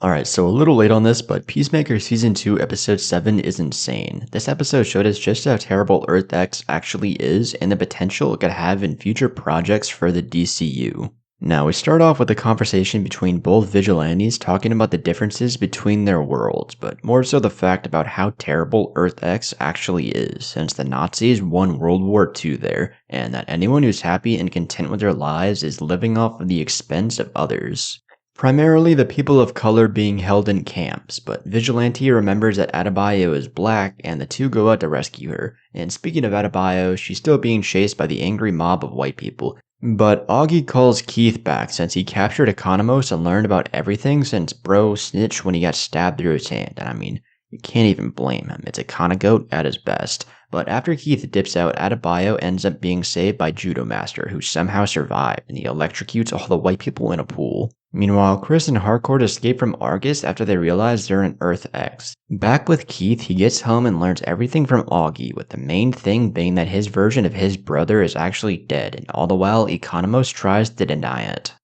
Alright, so a little late on this, but Peacemaker Season 2 Episode 7 is insane. This episode showed us just how terrible Earth X actually is and the potential it could have in future projects for the DCU. Now, we start off with a conversation between both vigilantes talking about the differences between their worlds, but more so the fact about how terrible Earth X actually is, since the Nazis won World War II there, and that anyone who's happy and content with their lives is living off of the expense of others. Primarily the people of color being held in camps, but Vigilante remembers that Adebayo is black and the two go out to rescue her. And speaking of Adebayo, she's still being chased by the angry mob of white people. But Augie calls Keith back since he captured Economos and learned about everything since Bro snitched when he got stabbed through his hand. And I mean, you can't even blame him, it's Econogoat at his best. But after Keith dips out, Adebayo ends up being saved by Judo Master, who somehow survived, and he electrocutes all the white people in a pool. Meanwhile, Chris and Harcourt escape from Argus after they realize they're in Earth X. Back with Keith, he gets home and learns everything from Augie, with the main thing being that his version of his brother is actually dead, and all the while Economos tries to deny it.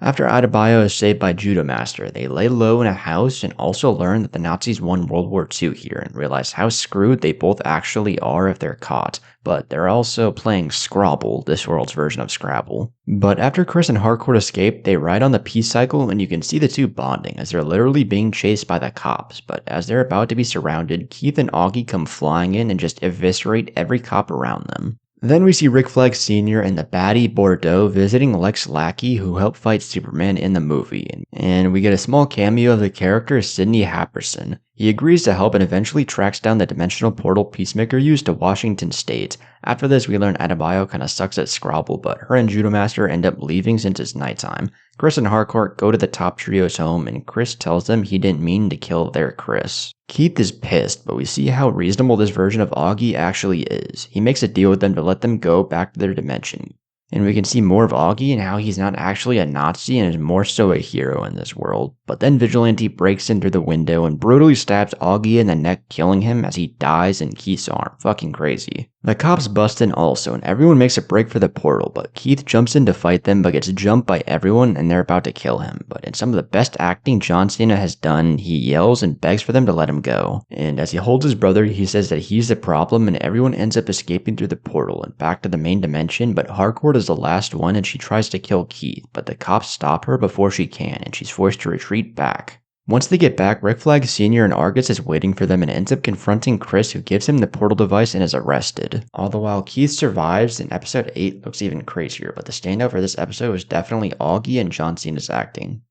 After Adebayo is saved by Judo Master, they lay low in a house and also learn that the Nazis won World War II here and realize how screwed they both actually are if they're caught, but they're also playing Scrabble, this world's version of Scrabble. But after Chris and Harcourt escape, they ride on the peace cycle and you can see the two bonding as they're literally being chased by the cops, but as they're about to be surrounded, Keith and Augie come flying in and just eviscerate every cop around them. Then we see Rick Flag Sr. and the baddie Bordeaux visiting Lex Lackey, who helped fight Superman in the movie, and we get a small cameo of the character Sidney Happerson. He agrees to help and eventually tracks down the dimensional portal Peacemaker used to Washington State. After this, we learn Adebayo kinda sucks at Scrabble, but her and Judo Master end up leaving since it's nighttime. Chris and Harcourt go to the top trio's home, and Chris tells them he didn't mean to kill their Chris. Keith is pissed, but we see how reasonable this version of Augie actually is. He makes a deal with them to let them go back to their dimension. And we can see more of Augie and how he's not actually a Nazi and is more so a hero in this world. But then Vigilante breaks in through the window and brutally stabs Augie in the neck, killing him as he dies in Keith's arm. Fucking crazy. The cops bust in also, and everyone makes a break for the portal, but Keith jumps in to fight them but gets jumped by everyone and they're about to kill him. But in some of the best acting John Cena has done, he yells and begs for them to let him go. And as he holds his brother, he says that he's the problem and everyone ends up escaping through the portal and back to the main dimension, but Harcourt is the last one and she tries to kill Keith, but the cops stop her before she can and she's forced to retreat back. Once they get back, Rick Flag Sr. and Argus is waiting for them and ends up confronting Chris, who gives him the portal device and is arrested. All the while Keith survives and episode 8 looks even crazier, but the standout for this episode was definitely Augie and John Cena's acting.